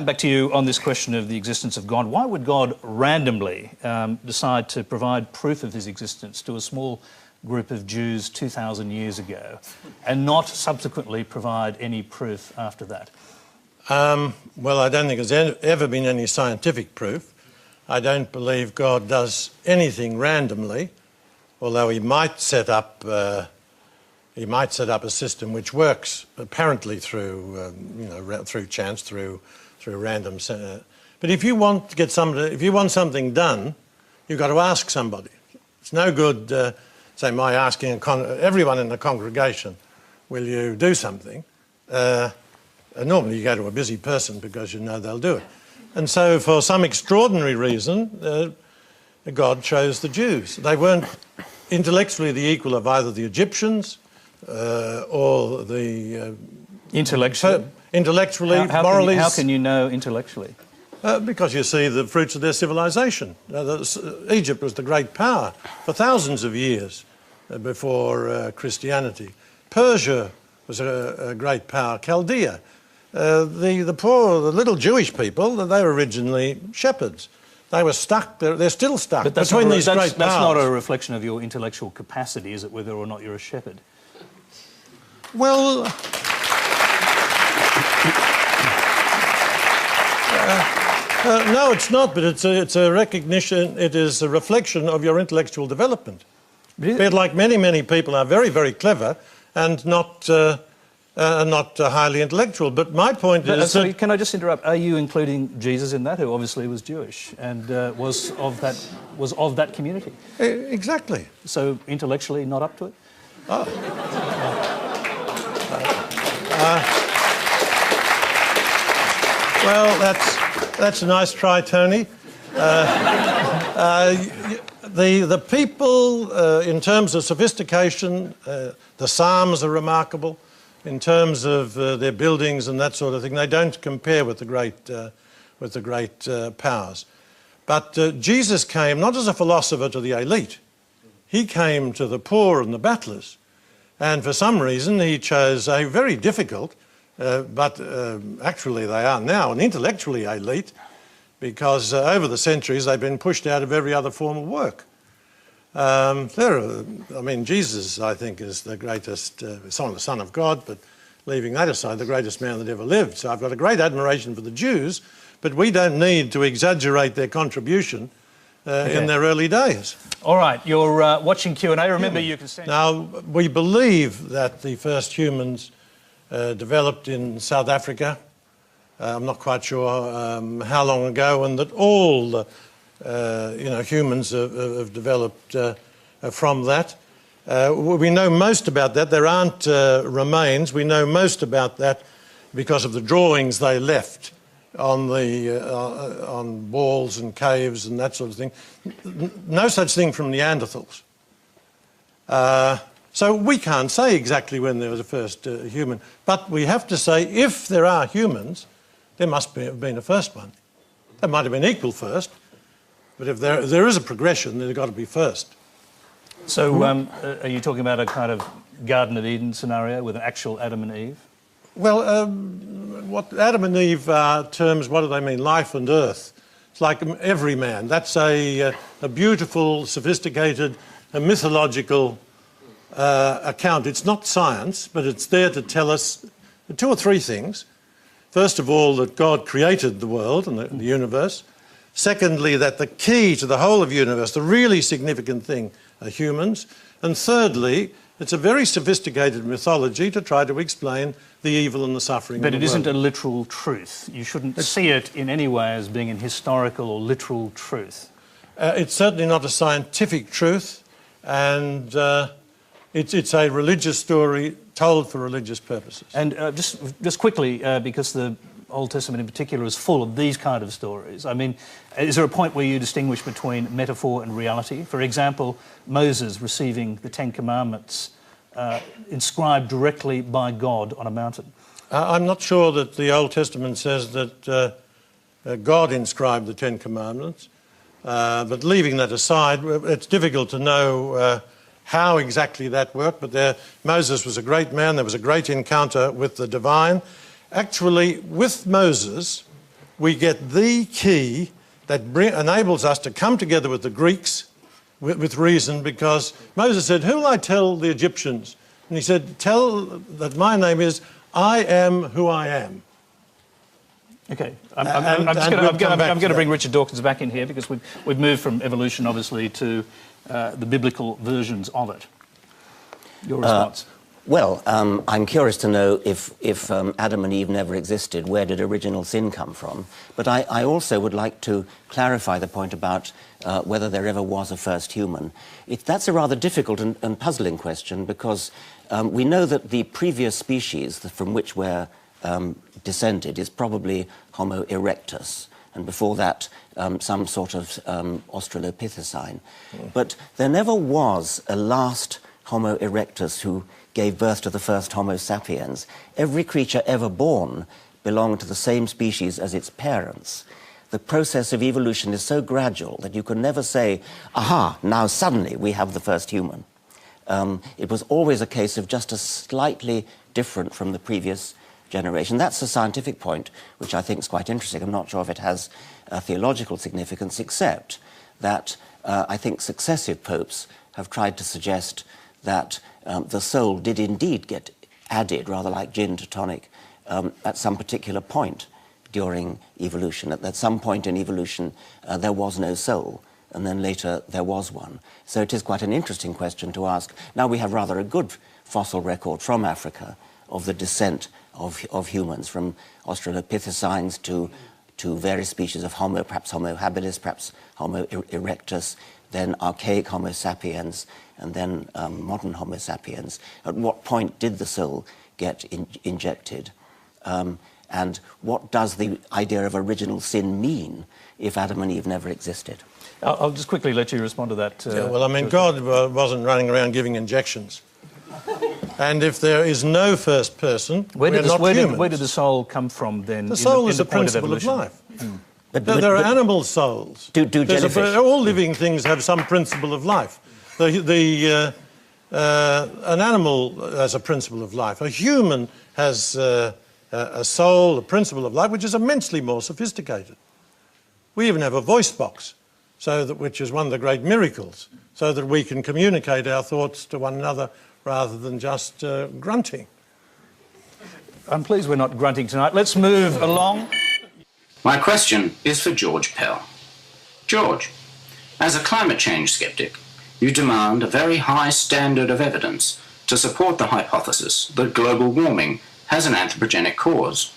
come back to you on this question of the existence of God. Why would God randomly decide to provide proof of his existence to a small group of Jews 2,000 years ago and not subsequently provide any proof after that? Well, I don't think there's ever been any scientific proof. I don't believe God does anything randomly, although he might set up a system which works apparently through, through chance, through random. But if you want to get if you want something done, you've got to ask somebody. It's no good, say, my asking everyone in the congregation, "Will you do something?" Normally you go to a busy person because you know they'll do it. And so for some extraordinary reason, God chose the Jews. They weren't intellectually the equal of either the Egyptians or the... Intellectually? Morally... How can you know intellectually? Because you see the fruits of their civilization. Egypt was the great power for thousands of years before Christianity. Persia was a great power. Chaldea. The poor, the little Jewish people, they were originally shepherds. They were stuck, they're still stuck between these great powers. That's not a reflection of your intellectual capacity, is it, whether or not you're a shepherd? Well... no, it's not, but it's a recognition, it is a reflection of your intellectual development. But like many, many people are very, very clever and not highly intellectual. But my point is that... Can I just interrupt? Are you including Jesus in that, who obviously was Jewish and was of that community? Exactly. So intellectually not up to it? Oh. Well, that's a nice try, Tony. The people, in terms of sophistication, the Psalms are remarkable. In terms of their buildings and that sort of thing, they don't compare with the great powers. But Jesus came not as a philosopher to the elite. He came to the poor and the battlers. And for some reason, he chose a very difficult, but actually they are now an intellectually elite, because over the centuries they've been pushed out of every other form of work. Jesus, I think, is the greatest, the Son of God, but leaving that aside, the greatest man that ever lived. So I've got a great admiration for the Jews, but we don't need to exaggerate their contribution in their early days. All right, you're watching Q&A. Remember, you can send... Now, we believe that the first humans developed in South Africa. I'm not quite sure how long ago, and that all humans have developed from that. We know most about that. There aren't remains. We know most about that because of the drawings they left on walls and caves and that sort of thing. No such thing from Neanderthals. So we can't say exactly when there was a first human, but we have to say if there are humans, there must have been a first one. There might have been equal first, but if there is a progression, there's got to be first. So are you talking about a kind of Garden of Eden scenario with an actual Adam and Eve? Well, what Adam and Eve are terms, what do they mean? Life and earth. It's like every man. That's a beautiful, sophisticated, mythological account. It's not science, but it's there to tell us two or three things. First of all, that God created the world and the universe. Secondly, that the key to the whole of the universe, the really significant thing, are humans. And thirdly, it's a very sophisticated mythology to try to explain the evil and the suffering of the world. But it isn't a literal truth. You shouldn't see it in any way as being an historical or literal truth. It's certainly not a scientific truth, and it's a religious story told for religious purposes. And just quickly, because the Old Testament in particular is full of these kind of stories. I mean, is there a point where you distinguish between metaphor and reality? For example, Moses receiving the Ten Commandments inscribed directly by God on a mountain. I'm not sure that the Old Testament says that God inscribed the Ten Commandments, but leaving that aside, it's difficult to know how exactly that worked, but Moses was a great man. There was a great encounter with the divine. Actually, with Moses, we get the key that enables us to come together with the Greeks with reason, because Moses said, "Who will I tell the Egyptians?" And he said, "Tell that my name is I am who I am." Okay, I'm going to bring Richard Dawkins back in here, because we've moved from evolution, obviously, to the biblical versions of it. Your response? Well, I'm curious to know if Adam and Eve never existed, where did original sin come from? But I also would like to clarify the point about whether there ever was a first human. That's a rather difficult and puzzling question, because we know that the previous species from which we're descended is probably Homo erectus, and before that some sort of Australopithecine. But there never was a last Homo erectus who gave birth to the first Homo sapiens. Every creature ever born belonged to the same species as its parents. The process of evolution is so gradual that you can never say, aha, now suddenly we have the first human. It was always a case of just a slightly different from the previous generation. That's a scientific point, which I think is quite interesting. I'm not sure if it has theological significance, except that I think successive popes have tried to suggest that the soul did indeed get added, rather like gin to tonic, at some particular point during evolution. At some point in evolution, there was no soul, and then later there was one. So it is quite an interesting question to ask. Now we have rather a good fossil record from Africa of the descent of humans, from Australopithecines to various species of Homo, perhaps Homo habilis, perhaps Homo erectus, then archaic Homo sapiens, and then modern Homo sapiens. At what point did the soul get injected? And what does the idea of original sin mean if Adam and Eve never existed? I'll just quickly let you respond to that. Yeah, well, I mean, God wasn't running around giving injections. And if there is no first person, where did the soul come from then? The soul is a principle of life. But there are animal souls. All living things have some principle of life. An animal has a principle of life. A human has a soul, a principle of life, which is immensely more sophisticated. We even have a voice box, which is one of the great miracles, so that we can communicate our thoughts to one another rather than just grunting. I'm pleased we're not grunting tonight. Let's move along. My question is for George Pell. George, as a climate change skeptic, you demand a very high standard of evidence to support the hypothesis that global warming has an anthropogenic cause.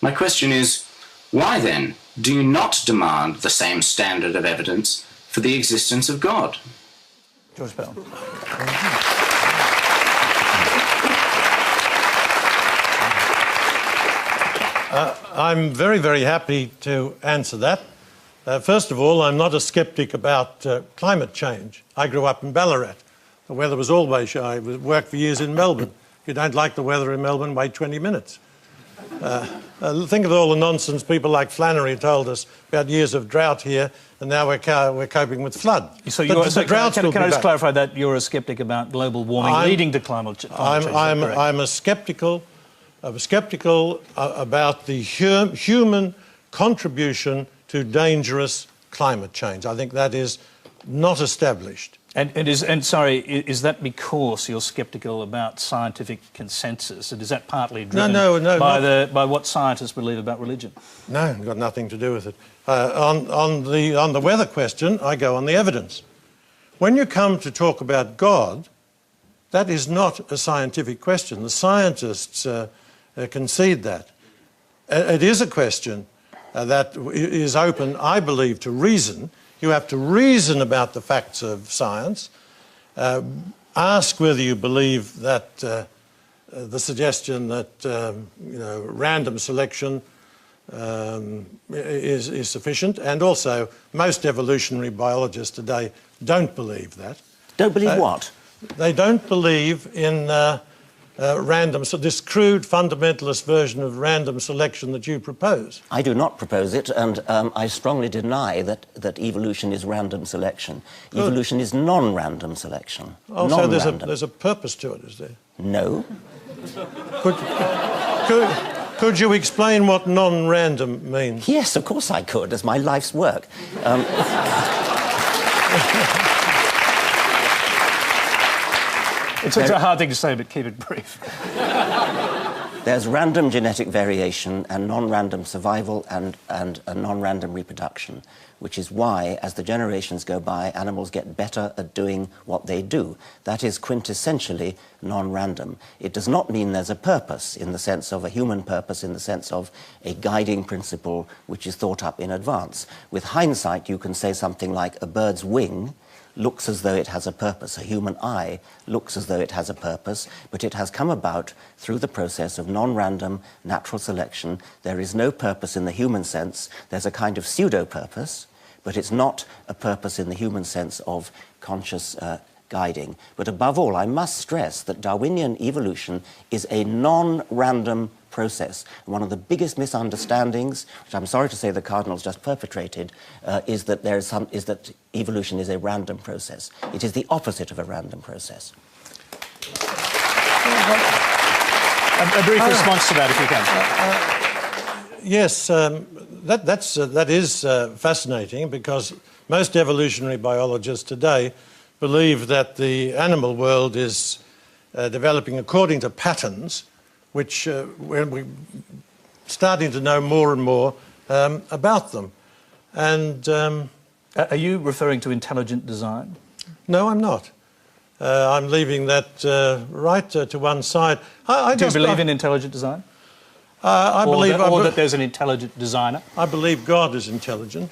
My question is, why then do you not demand the same standard of evidence for the existence of God? George Pell. I'm very, very happy to answer that. First of all, I'm not a sceptic about climate change. I grew up in Ballarat. The weather was always shy. I worked for years in Melbourne. If you don't like the weather in Melbourne, wait 20 minutes. Think of all the nonsense people like Flannery told us about years of drought here, and now we're coping with flood. So can I just clarify that you're a sceptic about global warming leading to climate change? I'm skeptical about the human contribution to dangerous climate change. I think that is not established. And is that because you're sceptical about scientific consensus? And is that partly driven by what scientists believe about religion? No, got nothing to do with it. On the weather question, I go on the evidence. When you come to talk about God, that is not a scientific question. The scientists concede that. It is a question that is open, I believe, to reason. You have to reason about the facts of science, ask whether you believe that the suggestion that random selection is sufficient, and also most evolutionary biologists today don't believe that. Don't believe what? They don't believe in this crude fundamentalist version of random selection that you propose. I do not propose it, and I strongly deny that evolution is random selection. Good. Evolution is non-random selection. Oh, so there's a purpose to it, is there? No. Could you explain what non-random means? Yes, of course I could. It's my life's work. It's a hard thing to say, but keep it brief. There's random genetic variation and non-random survival and a non-random reproduction, which is why, as the generations go by, animals get better at doing what they do. That is quintessentially non-random. It does not mean there's a purpose in the sense of a human purpose, in the sense of a guiding principle which is thought up in advance. With hindsight, you can say something like a bird's wing looks as though it has a purpose. A human eye looks as though it has a purpose, but it has come about through the process of non-random natural selection. There is no purpose in the human sense. There's a kind of pseudo-purpose, but it's not a purpose in the human sense of conscious guiding. But above all, I must stress that Darwinian evolution is a non-random process. One of the biggest misunderstandings, which I'm sorry to say the Cardinals just perpetrated, is that evolution is a random process. It is the opposite of a random process. A brief response to that, if you can. Yes, that is fascinating, because most evolutionary biologists today believe that the animal world is developing according to patterns, which we're starting to know more and more about them. And are you referring to intelligent design? no, I'm not. I'm leaving that right to one side. Do you believe in intelligent design? I believe that there's an intelligent designer? I believe God is intelligent.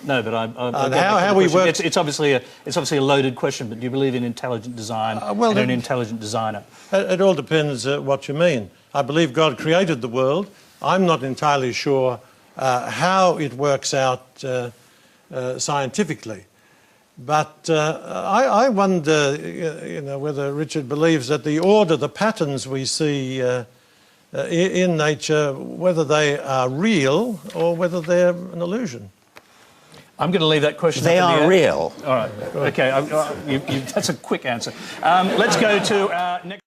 No, but how we work... It's obviously a loaded question, but do you believe in intelligent design and an intelligent designer? It all depends what you mean. I believe God created the world. I'm not entirely sure how it works out scientifically. But I wonder, whether Richard believes that the order, the patterns we see in nature, whether they are real or whether they're an illusion. I'm going to leave that question They up in the are air. real. All right. OK, that's a quick answer. Let's go to our next...